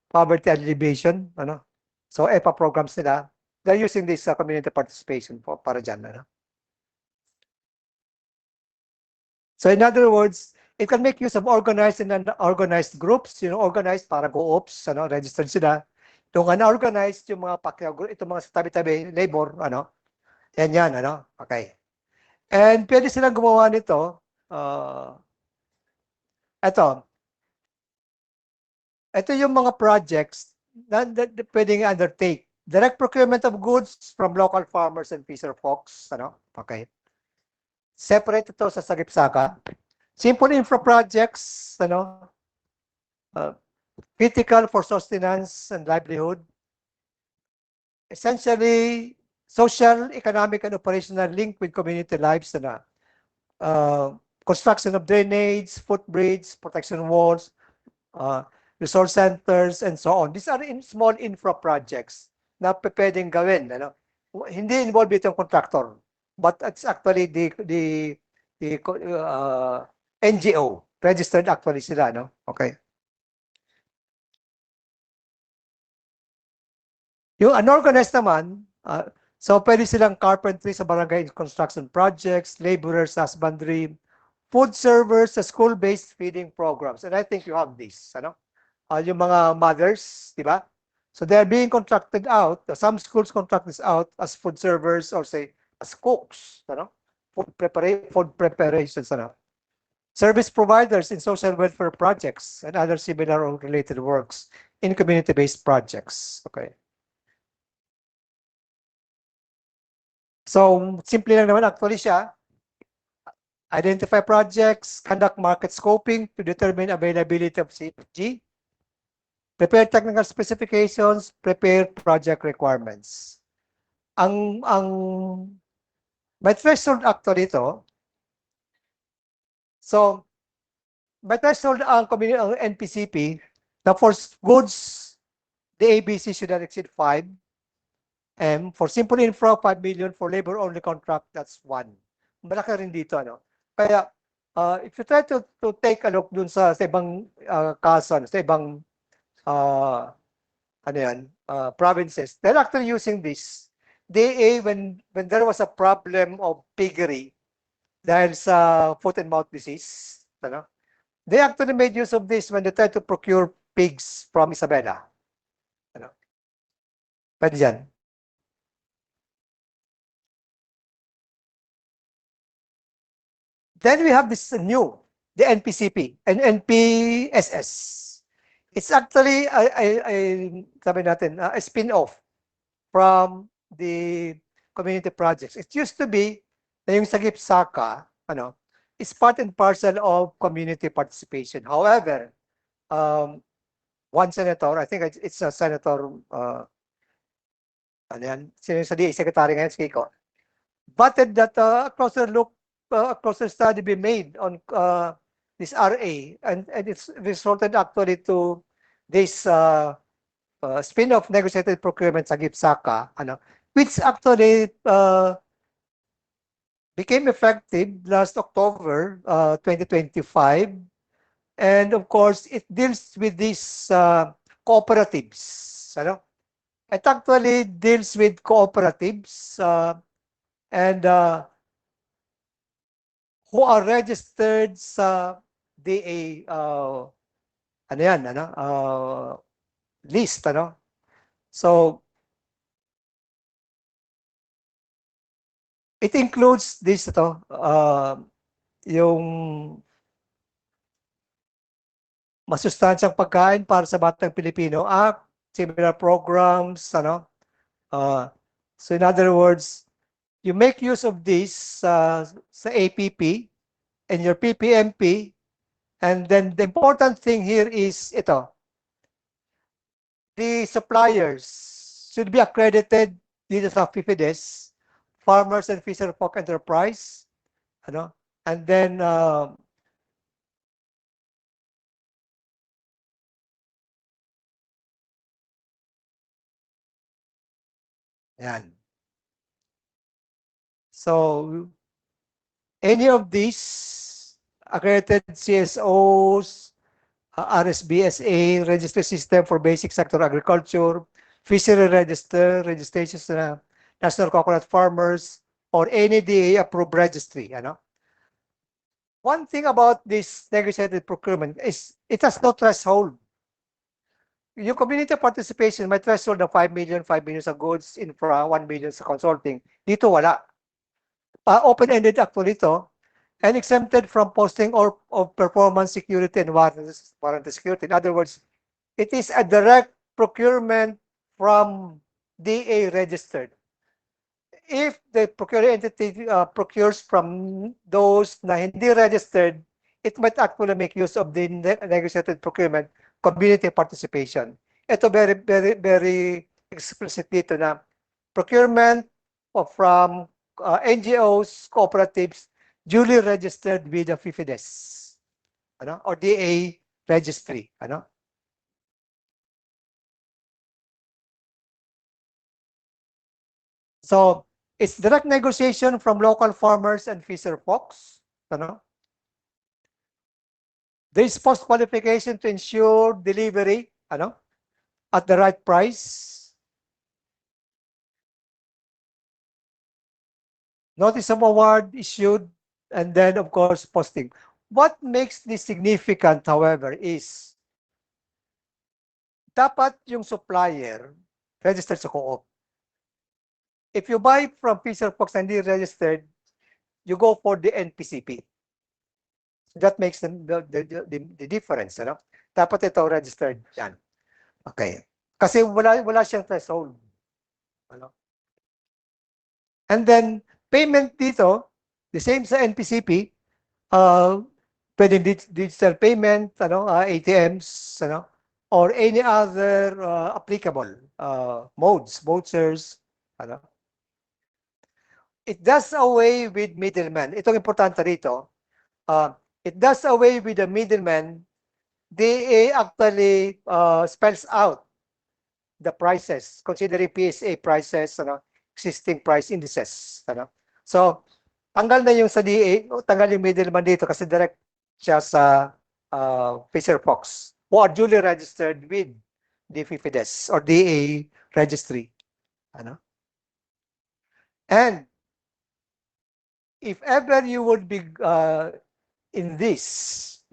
poverty alleviation. So EPAP programs nila, they're using this community participation para dyan. Ano? So in other words, it can make use of organized and unorganized groups, organized para co-ops, registered sila. Yung unorganized, yung mga itong mga sa tabi-tabi, labor, yan, okay. And pwede silang gumawa nito, ito yung mga projects na pwedeng undertake. Direct procurement of goods from local farmers and fisher folks, okay. Separate ito sa sagip-saka. Simple infra projects, critical for sustenance and livelihood. Essentially, social, economic, and operational link with community lives, construction of drainage, footbridges, protection walls, resource centers, and so on. These are small infra projects na pwedeng gawin. Hindi involved itong contractor, but it's actually the NGO. Registered actually sila, Okay. Yung unorganized naman, so pwede silang carpentry sa barangay construction projects, laborers, husbandry, food servers sa school-based feeding programs. And I think you have this, yung mga mothers, di ba? So they're being contracted out. Some schools contract this out as food servers or say as cooks, food preparations, service providers in social welfare projects and other similar or related works in community-based projects. Okay. So, simple lang naman actually siya. Identify projects, conduct market scoping to determine availability of CFG, prepare technical specifications, prepare project requirements. May threshold actually ito. So, may threshold ang NPCP na for goods, the ABC should not exceed 5 M. For simple infra, 5 million. For labor-only contract, that's 1. Malaki rin dito, Kaya, if you try to take a look dun sa ibang kaso, sa ibang, provinces, they're actually using this. when there was a problem of piggery dahil sa foot and mouth disease, they actually made use of this when they tried to procure pigs from Isabela. Pwede dyan. Then we have this new, the NPCP and NPSS. It's actually sabi natin, a spin-off from the community projects. It used to be na yung Sagip-Saka, is part and parcel of community participation. However, one senator, I think it's a senator, sino sa DA secretary ngayon, si Kiko, butted that a closer study be made on this RA, and it's resulted actually to this spin-off negotiated procurement sa Sagip-Saka, which actually became effective last October 2025. And of course, it deals with these cooperatives. It actually deals with cooperatives and who are registered sa DA list, So it includes this yung masustansyang pagkain para sa Batang Pilipino Act, similar programs, so in other words, you make use of this sa APP and your PPMP, and then the important thing here is ito, the suppliers should be accredited dito sa FIFIDES, Farmers and Fisher Folk Enterprise, and then yan. So, any of these accredited CSOs, RSBSA, Registered System for Basic Sector Agriculture, fishery registrations na National Coconut Farmers, or any DA-approved registry. Ano? One thing about this negotiated procurement is it has no threshold. Yung community participation, may threshold na 5 million sa goods, infra, 1 million sa consulting. Dito wala. Open-ended actually ito, and exempted from posting or of performance security and warranty security. In other words, it is a direct procurement from DA registered. If the procuring entity procures from those na hindi registered, it might actually make use of the negotiated procurement community participation. Ito very explicit dito na procurement from NGOs, cooperatives, duly registered with the FIFIDES, ano? Or DA registry. Ano? So, it's direct negotiation from local farmers and fisher folks. Ano? There is post-qualification to ensure delivery ano? At the right price. Notice of award issued, and then, of course, posting. What makes this significant, however, is dapat yung supplier registered sa co-op. If you buy from Fisher Fox and hindi registered, you go for the NPCP. So that makes the difference. Ano? Dapat ito registered. Yan. Okay. Kasi wala siyang threshold. Ano? And then, payment dito, the same sa NPCP, pwedeng digital payment, ano, ATMs, ano, or any other applicable modes, vouchers, ano. It does away with middlemen. Itong importante rito. It does away with the middlemen. They actually spells out the prices, considering PSA prices, ano, existing price indices. Ano. So, tanggal na yung sa DA, tanggal yung middleman dito kasi direct siya sa Fisher Fox who are duly registered with the FIFIDES or DA registry. Ano? And if ever you would be in this,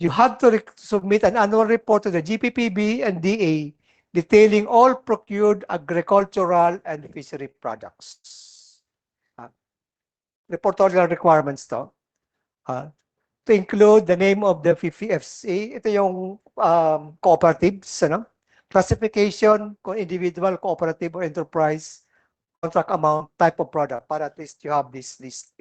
you have to submit an annual report to the GPPB and DA detailing all procured agricultural and fishery products. Reportorial requirements to include the name of the FFC. Ito yung cooperatives, ano? Classification, kung individual, cooperative, or enterprise, contract amount, type of product, para at least you have this list.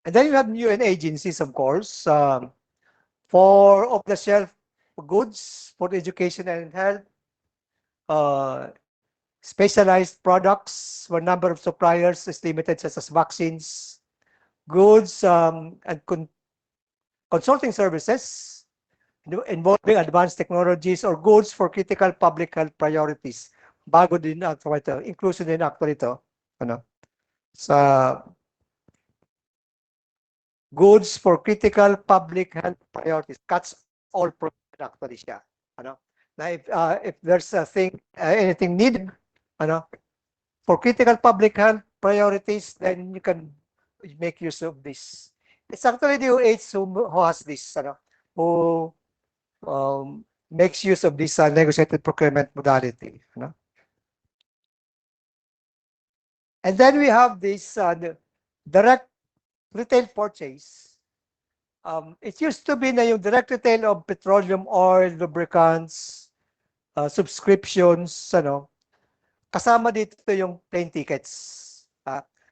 And then you have UN agencies, of course, for off-the-shelf goods for education and health, specialized products where number of suppliers is limited, such as vaccines, goods, and consulting services involving advanced technologies or goods for critical public health priorities. Bago din ito, inclusion din actually ito, ano, sa goods for critical public health priorities. Cuts all actually siya. Ano? Na if there's a thing, anything needed, ano, for critical public health priorities, then you can make use of this. It's actually the UH who has this, ano, who makes use of this negotiated procurement modality. Ano? And then we have this direct retail purchase. It used to be na yung direct retail of petroleum, oil, lubricants, subscriptions, ano, kasama dito yung plane tickets.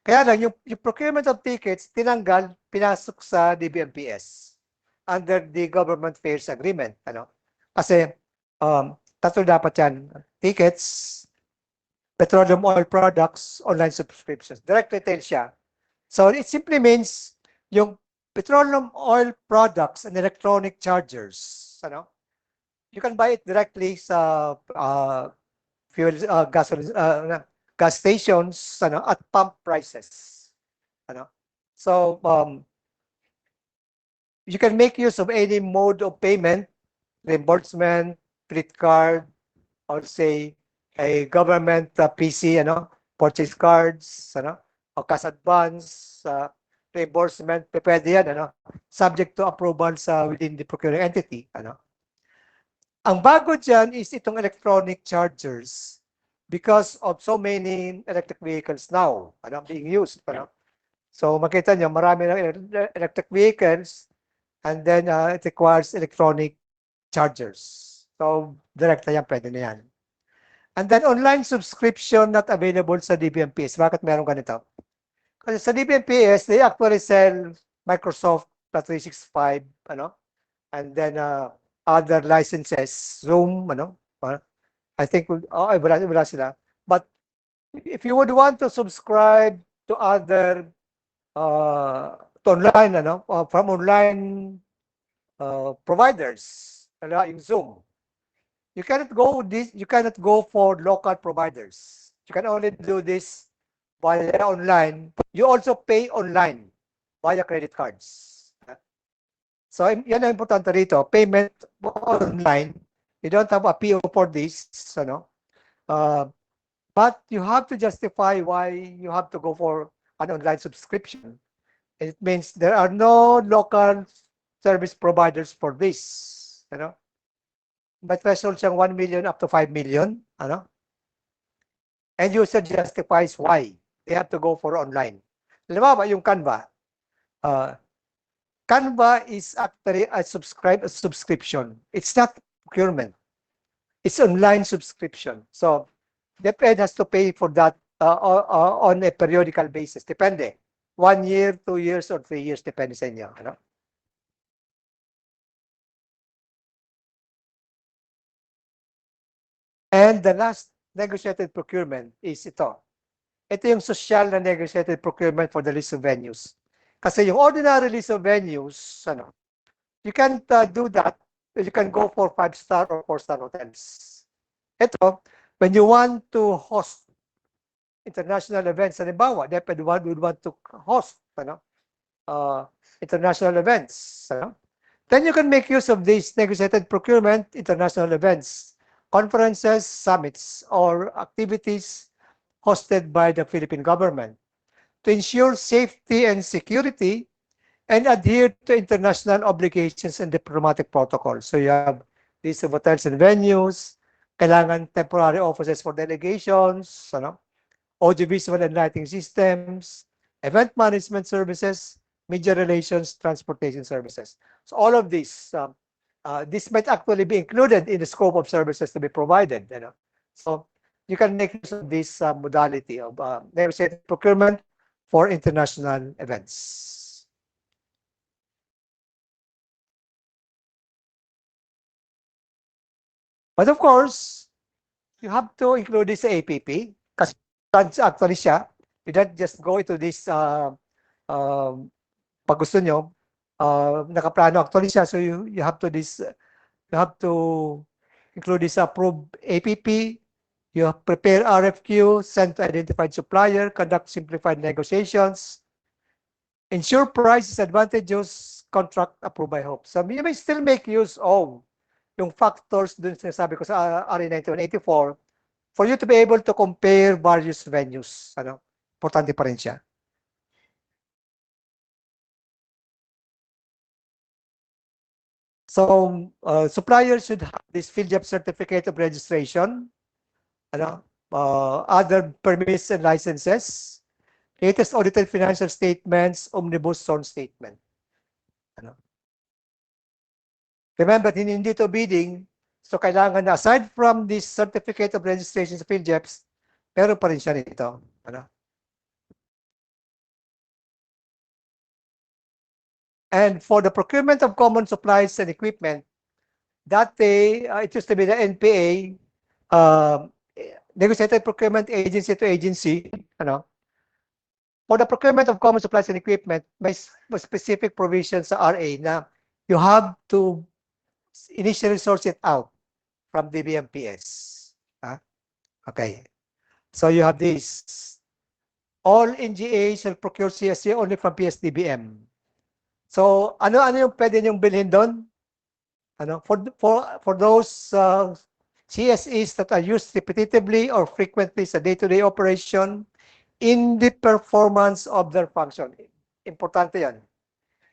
Kaya lang, yung procurement of tickets, tinanggal, pinasok sa DBMPS under the Government Fairs Agreement. Ano? Kasi, tatlo dapat yan. Tickets, petroleum oil products, online subscriptions. Direct retail siya. So, it simply means yung petroleum oil products and electronic chargers, ano? You can buy it directly sa fuel gas stations, ano, at pump prices, ano. So you can make use of any mode of payment, reimbursement, credit card, or say a government PC, purchase cards, o cash advance, reimbursement, pwede yan, subject to approval within the procuring entity, Ang bago dyan is itong electronic chargers because of so many electric vehicles now, being used, So makita nyo, marami ng electric vehicles and then it requires electronic chargers. So direct na yan, pwede na yan. And then online subscription not available sa DBMPS. Bakit meron ganito? Kasi sa DBMPS, they actually sell Microsoft 365, and then other licenses, Zoom, I think, wala sila. But if you would want to subscribe to other to online, from online providers, yung Zoom, you cannot go for local providers. You can only do this via online. You also pay online via credit cards. So yan ang importante rito, payment online. You don't have a PO for this, but you have to justify why you have to go for an online subscription. It means there are no local service providers for this, But threshold siyang 1 million up to 5 million, And user justifies why they have to go for online. Halimbawa, yung Canva. Canva is actually a subscription. It's not procurement. It's online subscription. So, DepEd has to pay for that on a periodical basis. Depende. 1 year, 2 years, or 3 years, depende sa inyo. And the last negotiated procurement is ito. Ito yung social na negotiated procurement for the list of venues. Kasi yung ordinary list of venues, you can't do that. You can go for 5-star or 4-star hotels. Ito, when you want to host international events, halimbawa, DepEd would want to host international events. Then you can make use of this negotiated procurement, international events, conferences, summits, or activities hosted by the Philippine government to ensure safety and security and adhere to international obligations and diplomatic protocols. So you have list of hotels and venues, kailangan temporary offices for delegations, audiovisual and lighting systems, event management services, media relations, transportation services. So all of this, this might actually be included in the scope of services to be provided. So you can make use of this modality of negotiated procurement for international events. But of course, you have to include this sa APP kasi actually siya. You don't just go into this pag gusto nyo, nakaplano actually siya. So you have to include this approved APP. You prepare RFQ, send to identified supplier, conduct simplified negotiations, ensure price is advantageous, contract approved by HOPE. So you may still make use of yung factors dun sinasabi ko sa RA 9184 for you to be able to compare various venues. Importante pa rin siya. So, suppliers should have this PhilJEP certificate of registration, other permits and licenses, latest audited financial statements, omnibus zone statement. Remember, hindi to bidding, so kailangan na aside from this certificate of registration sa PhilJEPs, meron pa rin siya nito. And for the procurement of common supplies and equipment, that day, it used to be the NPA, negotiated procurement agency to agency, For the procurement of common supplies and equipment, may specific provisions sa RA na you have to initially source it out from DBMPS. Okay. So you have this. All NGAs shall procure CSC only from PSDBM. So, ano yung pwede niyong bilhin doon? For those CSEs that are used repetitively or frequently sa day-to-day operation in the performance of their function. Importante yan.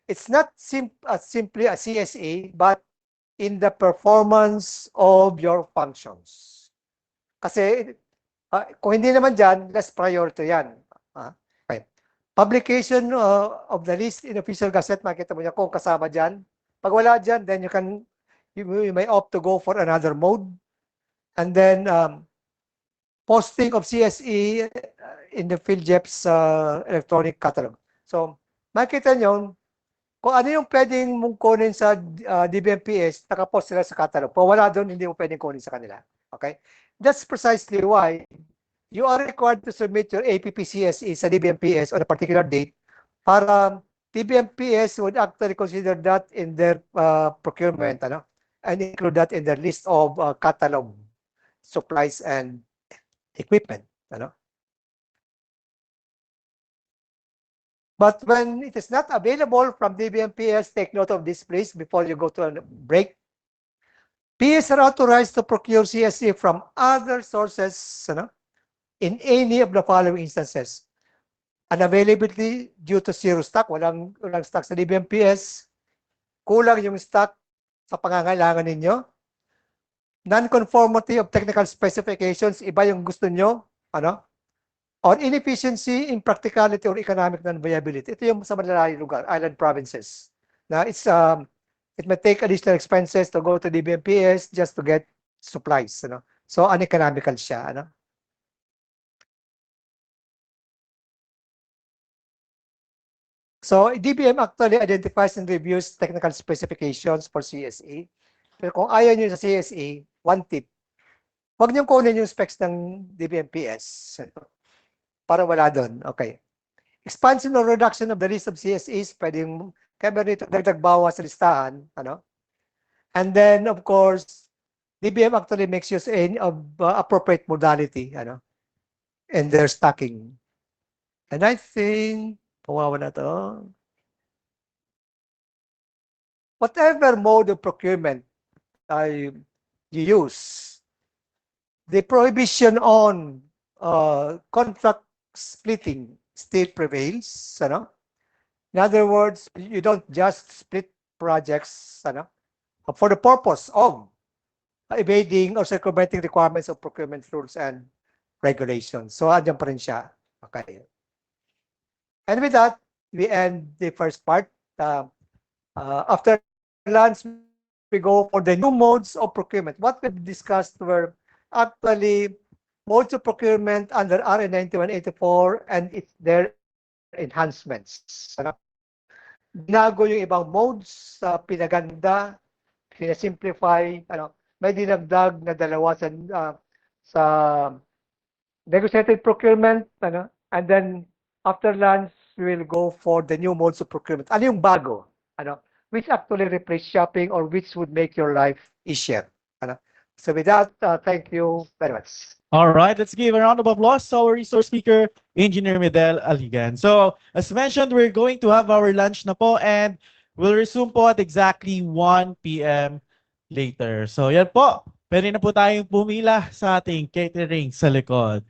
It's not simply a CSE, but in the performance of your functions. Kasi kung hindi naman dyan, less priority yan. Okay. Publication of the list in official gazette, makita mo niya kung kasama dyan. Pag wala dyan, then you may opt to go for another mode. And then posting of CSE in the PhilJEP's electronic catalog. So, makita nyo, kung ano yung pwedeng mong kunin sa DBMPS, nakapost sila sa catalog. Kung wala doon, hindi mo pwedeng kunin sa kanila. Okay? That's precisely why you are required to submit your APP-CSE sa DBMPS on a particular date para DBMPS would actually consider that in their procurement, and include that in their list of catalog supplies and equipment. But when it is not available from DBMPS, take note of this, please, before you go to a break. PS are authorized to procure CSE from other sources in any of the following instances. Unavailability due to zero stock, walang stock sa DBMPS, kulang yung stock sa pangangailangan ninyo, non-conformity of technical specifications, iba yung gusto nyo, or inefficiency, impracticality, or economic non-viability. Ito yung sa malalayong lugar, island provinces. Now, it may take additional expenses to go to DBMPS just to get supplies. So, uneconomical siya. So, DBM actually identifies and reviews technical specifications for CSE. Pero kung ayaw nyo sa CSE, one tip, huwag nyo kunin yung specs ng DBMPS. Para wala doon. Okay. Expansion or reduction of the list of CSEs, pwedeng kaya rito dagdag bawas sa listahan. And then, of course, DBM actually makes use of appropriate modality in their stocking. And I think, pawawa na to. Whatever mode of procurement you use, the prohibition on contract splitting still prevails. In other words, you don't just split projects for the purpose of evading or circumventing requirements of procurement rules and regulations. So, andyan pa rin siya. Okay. And with that, we end the first part. After lunch, we go for the new modes of procurement. What we discussed were actually modes of procurement under RA 9184 and their enhancements. Binago yung ibang modes, pinaganda, pinasimplify, may dinagdag na dalawa sa negotiated procurement, and then after lunch, we will go for the new modes of procurement. Ano yung bago? Which actually replace shopping or which would make your life easier. So with that, thank you very much. All right, let's give a round of applause to our resource speaker, Engineer Medel Aligan. So, as mentioned, we're going to have our lunch na po and we'll resume po at exactly 1 p.m. later. So, yan po. Pwede na po tayong pumila sa ating catering sa likod.